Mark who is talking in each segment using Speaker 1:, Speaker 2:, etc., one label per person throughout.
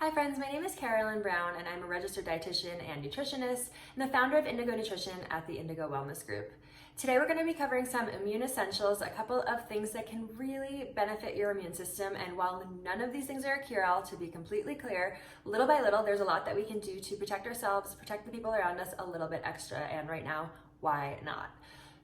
Speaker 1: Hi friends, my name is Carolyn Brown and I'm a registered dietitian and nutritionist and the founder of Indigo Nutrition at the Indigo Wellness Group. Today we're going to be covering some immune essentials, a couple of things that can really benefit your immune system, and while none of these things are a cure-all, to be completely clear, little by little there's a lot that we can do to protect ourselves, protect the people around us a little bit extra, and right now, why not?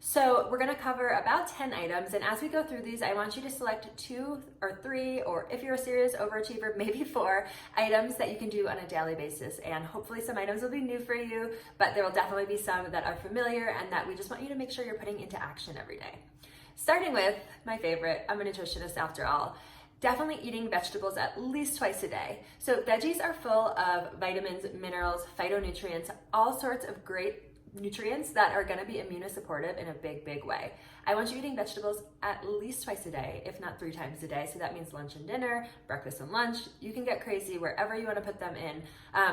Speaker 1: So we're going to cover about 10 items, and as we go through these, I want you to select 2 or 3, or if you're a serious overachiever, maybe 4 items that you can do on a daily basis. And hopefully some items will be new for you, but there will definitely be some that are familiar and that we just want you to make sure you're putting into action every day. Starting with my favorite, I'm a nutritionist after all. Definitely eating vegetables at least twice a day. So veggies are full of vitamins, minerals, phytonutrients, all sorts of great nutrients that are going to be immunosupportive in a big way. I want you eating vegetables at least twice a day, if not 3 times a day. So that means lunch and dinner, breakfast and lunch. You can get crazy wherever you want to put them in,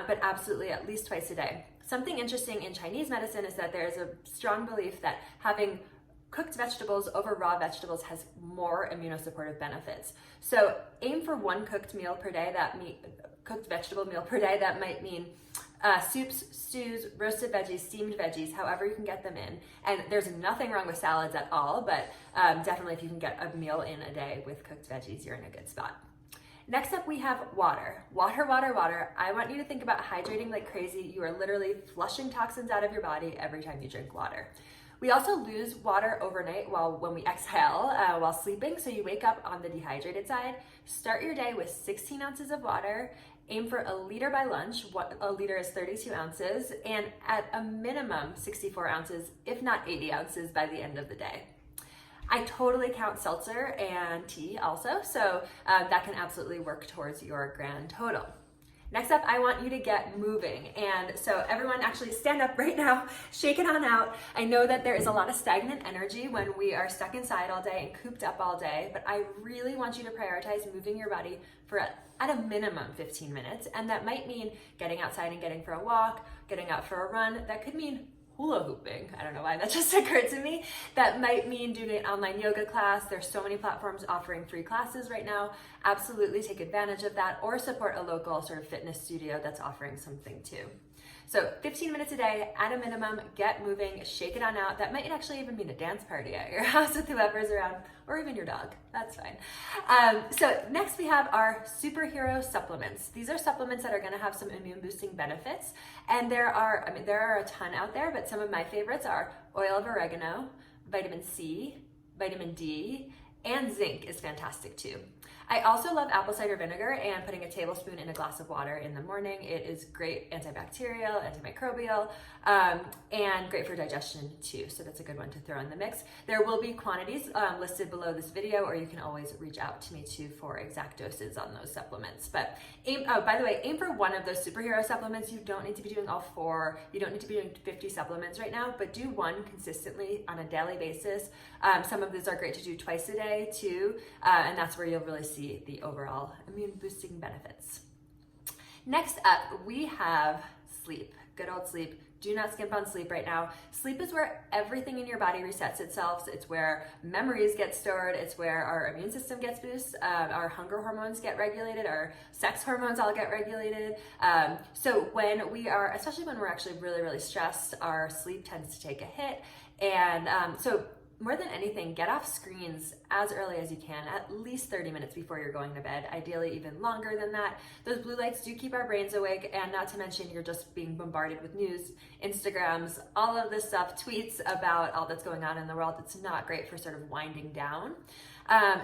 Speaker 1: but absolutely at least twice a day. Something interesting in Chinese medicine is that there is a strong belief that having cooked vegetables over raw vegetables has more immunosupportive benefits. So aim for 1 cooked meal per day. Cooked vegetable meal per day. That might mean soups, stews, roasted veggies, steamed veggies, however you can get them in. And there's nothing wrong with salads at all, but definitely if you can get a meal in a day with cooked veggies, you're in a good spot. Next up, we have water. Water. I want you to think about hydrating like crazy. You are literally flushing toxins out of your body every time you drink water. We also lose water overnight when we exhale while sleeping, so you wake up on the dehydrated side. Start your day with 16 ounces of water. Aim for 1 liter by lunch. A liter is 32 ounces, and at a minimum 64 ounces, if not 80 ounces by the end of the day. I totally count seltzer and tea also, so that can absolutely work towards your grand total. Next up, I want you to get moving. And so everyone actually stand up right now, shake it on out. I know that there is a lot of stagnant energy when we are stuck inside all day and cooped up all day, but I really want you to prioritize moving your body for at a minimum 15 minutes. And that might mean getting outside and getting for a walk, getting out for a run. That could mean hula hooping. I don't know why that just occurred to me. That might mean doing an online yoga class. There's so many platforms offering free classes right now. Absolutely take advantage of that, or support a local sort of fitness studio that's offering something too. So 15 minutes a day at a minimum, get moving, shake it on out. That might actually even mean a dance party at your house with whoever's around, or even your dog, that's fine. So next we have our superhero supplements. These are supplements that are gonna have some immune boosting benefits. And there are a ton out there, but some of my favorites are oil of oregano, vitamin C, vitamin D, and zinc is fantastic too. I also love apple cider vinegar and putting a tablespoon in a glass of water in the morning. It is great antibacterial, antimicrobial, and great for digestion too. So that's a good one to throw in the mix. There will be quantities listed below this video, or you can always reach out to me too for exact doses on those supplements. But by the way, aim for 1 of those superhero supplements. You don't need to be doing all 4. You don't need to be doing 50 supplements right now, but do 1 consistently on a daily basis. Some of these are great to do twice a day too, and that's where you'll really see the overall immune boosting benefits. Next up, we have sleep. Good old sleep. Do not skimp on sleep right now. Sleep is where everything in your body resets itself. It's where memories get stored. It's where our immune system gets boosted. Our hunger hormones get regulated. Our sex hormones all get regulated. So when we are, especially when we're actually really stressed, our sleep tends to take a hit. And so more than anything, get off screens as early as you can, at least 30 minutes before you're going to bed, ideally even longer than that. Those blue lights do keep our brains awake, and not to mention you're just being bombarded with news, Instagrams, all of this stuff, tweets about all that's going on in the world. It's not great for sort of winding down.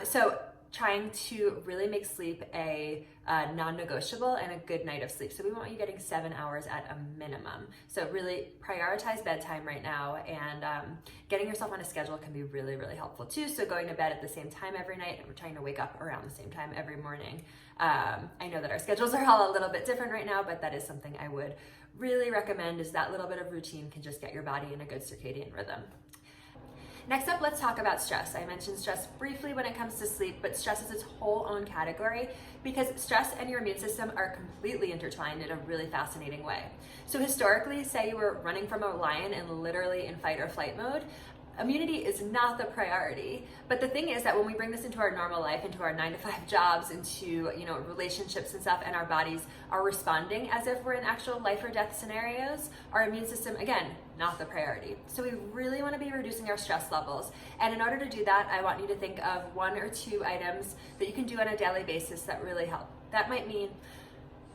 Speaker 1: So trying to really make sleep a non-negotiable and a good night of sleep. So we want you getting 7 hours at a minimum. So really prioritize bedtime right now, and getting yourself on a schedule can be really helpful too. So going to bed at the same time every night, and we're trying to wake up around the same time every morning. I know that our schedules are all a little bit different right now, but that is something I would really recommend, is that little bit of routine can just get your body in a good circadian rhythm. Next up, let's talk about stress. I mentioned stress briefly when it comes to sleep, but stress is its whole own category because stress and your immune system are completely intertwined in a really fascinating way. So historically, say you were running from a lion and literally in fight or flight mode, immunity is not the priority. But the thing is that when we bring this into our normal life, into our 9-to-5 jobs, into relationships and stuff, and our bodies are responding as if we're in actual life or death scenarios, our immune system, again, not the priority. So we really want to be reducing our stress levels. And in order to do that, I want you to think of 1 or 2 items that you can do on a daily basis that really help. That might mean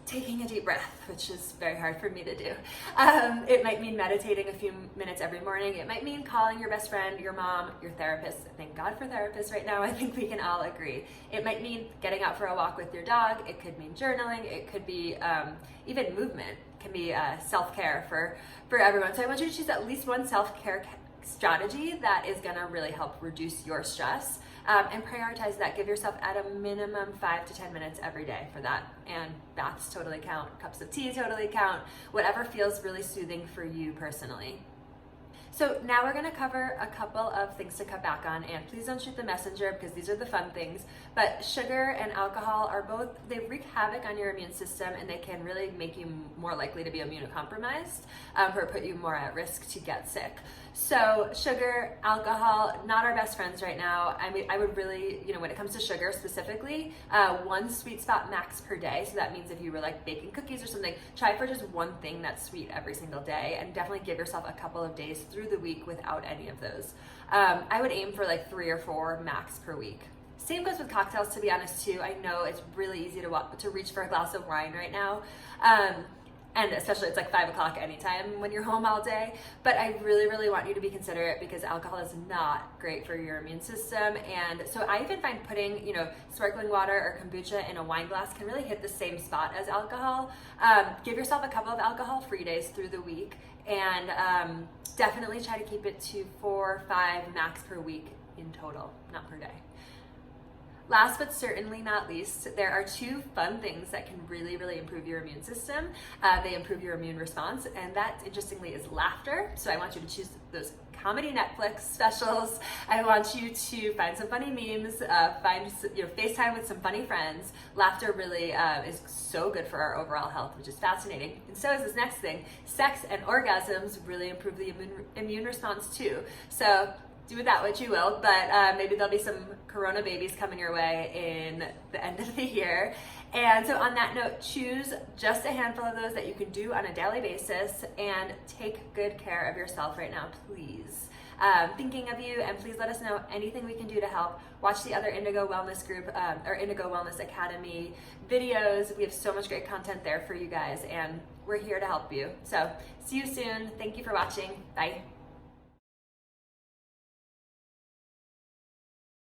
Speaker 1: taking a deep breath, which is very hard for me to do. It might mean meditating a few minutes every morning. It might mean calling your best friend, your mom, your therapist. Thank God for therapists right now. I think we can all agree. It might mean getting out for a walk with your dog. It could mean journaling. It could be even movement can be self-care for everyone. So I want you to choose at least one self-care strategy that is gonna really help reduce your stress. And prioritize that. Give yourself at a minimum 5 to 10 minutes every day for that. And baths totally count, cups of tea totally count, whatever feels really soothing for you personally. So now we're gonna cover a couple of things to cut back on, and please don't shoot the messenger because these are the fun things, but sugar and alcohol are both, they wreak havoc on your immune system, and they can really make you more likely to be immunocompromised or put you more at risk to get sick. So sugar, alcohol, not our best friends right now. I mean, I would really, when it comes to sugar specifically, 1 sweet spot max per day. So that means if you were like baking cookies or something, try for just one thing that's sweet every single day, and definitely give yourself a couple of days through the week without any of those. I would aim for like 3 or 4 max per week. Same goes with cocktails, to be honest, too. I know it's really easy to reach for a glass of wine right now. And especially it's like 5 o'clock anytime when you're home all day. But I really, really want you to be considerate because alcohol is not great for your immune system. And so I even find putting, sparkling water or kombucha in a wine glass can really hit the same spot as alcohol. Give yourself a couple of alcohol-free days through the week, and definitely try to keep it to 4 or 5 max per week in total, not per day. Last but certainly not least, there are 2 fun things that can really, really improve your immune system. They improve your immune response, and that, interestingly, is laughter. So I want you to choose those comedy Netflix specials. I want you to find some funny memes, find FaceTime with some funny friends. Laughter really is so good for our overall health, which is fascinating. And so is this next thing. Sex and orgasms really improve the immune response too. So do with that what you will, but maybe there'll be some Corona babies coming your way in the end of the year. And so on that note, choose just a handful of those that you can do on a daily basis, and take good care of yourself right now, please. Thinking of you, and please let us know anything we can do to help. Watch the other Indigo Wellness Group or Indigo Wellness Academy videos. We have so much great content there for you guys, and we're here to help you. So see you soon. Thank you for watching. Bye.